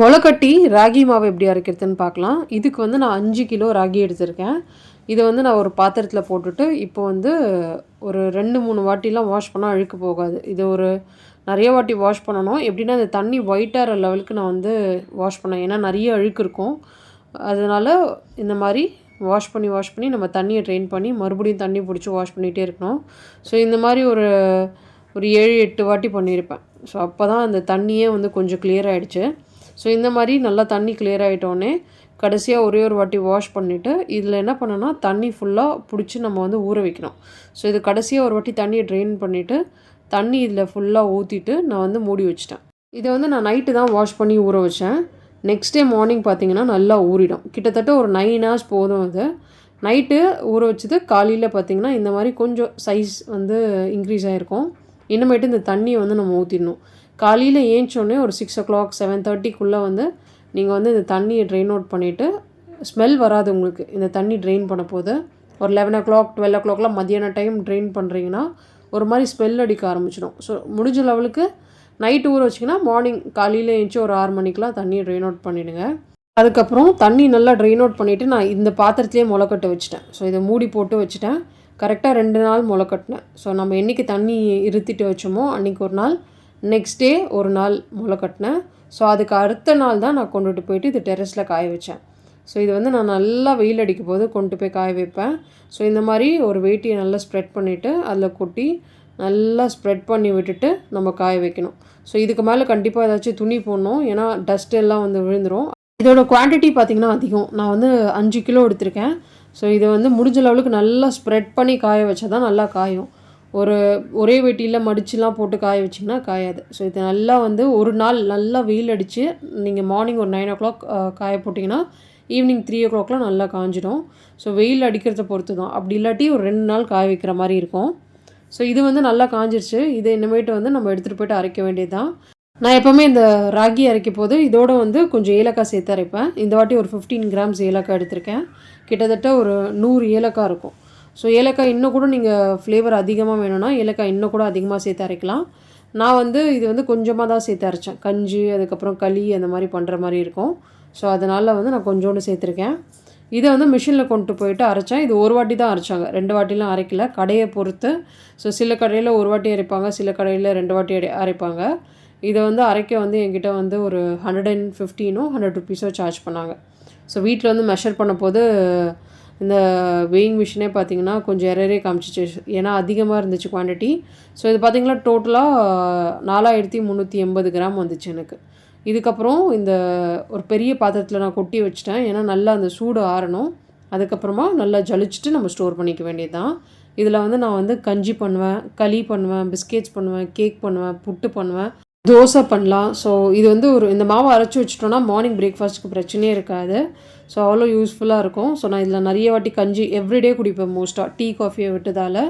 முளைக்கட்டி ராகி மாவு எப்படி அரைக்கிறதுன்னு பார்க்கலாம். இதுக்கு வந்து நான் 5 கிலோ ராகி எடுத்திருக்கேன். இதை வந்து நான் ஒரு பாத்திரத்தில் போட்டுட்டு இப்போ வந்து ஒரு 2-3 வாட்டிலாம் வாஷ் பண்ணால் அழுக்கு போகாது. இது ஒரு நிறைய வாட்டி வாஷ் பண்ணணும். எப்படின்னா அந்த தண்ணி ஒயிட்டாகிற லெவலுக்கு நான் வந்து வாஷ் பண்ணேன். ஏன்னா நிறைய அழுக்கு இருக்கும். அதனால் இந்த மாதிரி வாஷ் பண்ணி நம்ம தண்ணியை ட்ரெயின் பண்ணி மறுபடியும் தண்ணி பிடிச்சி வாஷ் பண்ணிகிட்டே இருக்கணும். ஸோ இந்த மாதிரி ஒரு 7-8 வாட்டி பண்ணியிருப்பேன். ஸோ அப்போ தான் அந்த தண்ணியே வந்து கொஞ்சம் கிளியர் ஆகிடுச்சு. ஸோ இந்த மாதிரி நல்லா தண்ணி கிளியர் ஆகிட்டோடனே கடைசியாக ஒரே ஒரு வாட்டி வாஷ் பண்ணிவிட்டு இதில் என்ன பண்ணேன்னா தண்ணி ஃபுல்லாக பிடிச்சி நம்ம வந்து ஊற வைக்கணும். ஸோ இது கடைசியாக ஒரு வாட்டி தண்ணியை ட்ரெயின் பண்ணிவிட்டு தண்ணி இதில் ஃபுல்லாக ஊற்றிட்டு நான் வந்து மூடி வச்சிட்டேன். இதை வந்து நான் நைட்டு தான் வாஷ் பண்ணி ஊற வச்சேன். நெக்ஸ்ட் டே மார்னிங் பார்த்திங்கன்னா நல்லா ஊறிடும். கிட்டத்தட்ட ஒரு 9 hours போதும். அது நைட்டு ஊற வச்சது காலையில் பார்த்திங்கன்னா இந்த மாதிரி கொஞ்சம் சைஸ் வந்து இன்க்ரீஸ் ஆகிருக்கும். இன்னமேட்டு இந்த தண்ணியை வந்து நம்ம ஊற்றிடணும். காலையில் ஏஞ்சோடனே ஒரு 6 o'clock 7:30க்குள்ளே வந்து நீங்கள் வந்து இந்த தண்ணியை ட்ரெயின் அவுட் பண்ணிவிட்டு ஸ்மெல் வராது உங்களுக்கு. இந்த தண்ணி ட்ரெயின் பண்ண போது ஒரு 11 o'clock 12 o'clockலாம் மதியான டைம் ட்ரெயின் பண்ணுறீங்கன்னா ஒரு மாதிரி ஸ்மெல் அடிக்க ஆரம்பிச்சிடும். ஸோ முடிஞ்ச லெவலுக்கு நைட்டு ஊற வச்சிங்கன்னா மார்னிங் காலையில் ஏஞ்சி ஒரு 6 மணிக்கெலாம் தண்ணியை ட்ரெயின் அவுட் பண்ணிவிடுங்க. அதுக்கப்புறம் தண்ணி நல்லா ட்ரெயின் அவுட் பண்ணிவிட்டு நான் இந்த பாத்திரத்துலேயே முளைக்கட்ட வச்சுட்டேன். ஸோ இதை மூடி போட்டு வச்சுட்டேன். கரெக்டாக 2 நாள் முளைக்கட்டினேன். ஸோ நம்ம என்றைக்கு தண்ணி இருத்திட்டு வச்சோமோ அன்றைக்கி ஒரு நாள், நெக்ஸ்ட் டே ஒரு நாள் முளைக்கட்டினேன். ஸோ அதுக்கு அடுத்த நாள் தான் நான் கொண்டுட்டு போயிட்டு இது டெரஸில் காய வச்சேன். ஸோ இது வந்து நான் நல்லா வெயில் அடிக்கும் போது கொண்டு போய் காய வைப்பேன். ஸோ இந்த மாதிரி ஒரு வேட்டியை நல்லா ஸ்ப்ரெட் பண்ணிவிட்டு அதில் கொட்டி நல்லா ஸ்ப்ரெட் பண்ணி விட்டுட்டு நம்ம காய வைக்கணும். ஸோ இதுக்கு மேலே கண்டிப்பாக ஏதாச்சும் துணி போடணும். ஏன்னா டஸ்ட் எல்லாம் வந்து விழுந்துடும். இதோட குவான்டிட்டி பார்த்திங்கன்னா அதிகம். நான் வந்து 5 கிலோ எடுத்திருக்கேன். ஸோ இதை வந்து முடிஞ்ச லெவலுக்கு நல்லா ஸ்ப்ரெட் பண்ணி காய வச்சா தான் நல்லா காயும். ஒரே வேட்டியில் மடிச்சுலாம் போட்டு காய வச்சிங்கன்னா காயாது. ஸோ இது நல்லா வந்து ஒரு நாள் நல்லா வெயில் அடித்து நீங்கள் மார்னிங் ஒரு 9 o'clock காய போட்டிங்கன்னா ஈவினிங் 3 o'clockலாம் நல்லா காஞ்சிடும். ஸோ வெயில் அடிக்கிறத பொறுத்து தான். அப்படி இல்லாட்டி ஒரு 2 நாள் காய வைக்கிற மாதிரி இருக்கும். ஸோ இது வந்து நல்லா காஞ்சிருச்சு. இதை இனிமேட்டு வந்து நம்ம எடுத்துகிட்டு போய்ட்டு அரைக்க வேண்டியது தான். நான் எப்போவுமே இந்த ராகி அரைக்கும் போது இதோடு வந்து கொஞ்சம் ஏலக்காய் சேர்த்து அரைப்பேன். இந்த வாட்டி ஒரு 15 grams ஏலக்காய் எடுத்திருக்கேன். கிட்டத்தட்ட ஒரு 100 ஏலக்காய் இருக்கும். ஸோ ஏலக்காய் இன்னும் கூட நீங்கள் ஃப்ளேவர் அதிகமாக வேணும்னா ஏலக்காய் இன்னும் கூட அதிகமாக சேர்த்து அரைக்கலாம். நான் வந்து இது வந்து கொஞ்சமாக தான் சேர்த்து அரைச்சேன். கஞ்சி அதுக்கப்புறம் களி அந்த மாதிரி பண்ணுற மாதிரி இருக்கும். ஸோ அதனால் வந்து நான் கொஞ்சோண்டு சேர்த்துருக்கேன். இதை வந்து மிஷினில் கொண்டு போயிட்டு அரைச்சேன். இது ஒரு வாட்டி தான் அரைச்சாங்க, 2 வாட்டிலாம் அரைக்கல. கடையை பொறுத்து. ஸோ சில கடையில் ஒரு வாட்டி அரைப்பாங்க, சில கடையில் 2 வாட்டி அரைப்பாங்க. இதை வந்து அரைக்க வந்து என்கிட்ட வந்து ஒரு 115 100 rupees சார்ஜ் பண்ணாங்க. ஸோ வீட்டில் வந்து மெஷர் பண்ண போது இந்த வெயிங் மிஷினே பார்த்திங்கன்னா கொஞ்சம் எரரே காமிச்சிச்சு. ஏன்னா அதிகமாக இருந்துச்சு குவான்டிட்டி. ஸோ இது பார்த்திங்கன்னா டோட்டலாக 4380 கிராம் வந்துச்சு எனக்கு. இதுக்கப்புறம் இந்த ஒரு பெரிய பாத்திரத்தில் நான் கொட்டி வச்சிட்டேன். ஏன்னா நல்லா அந்த சூடு ஆறணும். அதுக்கப்புறமா நல்லா ஜலிச்சுட்டு நம்ம ஸ்டோர் பண்ணிக்க வேண்டியது தான். இதில் வந்து நான் வந்து கஞ்சி பண்ணுவேன், களி பண்ணுவேன், பிஸ்கெட்ஸ் பண்ணுவேன், கேக் பண்ணுவேன், புட்டு பண்ணுவேன், தோசை பண்ணலாம். ஸோ இது வந்து இந்த மாவை அரைச்சி வச்சிட்டோன்னா மார்னிங் பிரேக்ஃபாஸ்ட்டுக்கு பிரச்சனையே இருக்காது. ஸோ அவ்வளோ யூஸ்ஃபுல்லாக இருக்கும். ஸோ நான் இதில் நிறைய வாட்டி கஞ்சி எவ்ரிடே குடிப்பேன் மோஸ்ட்டாக. டீ காஃபியை விட்டதால்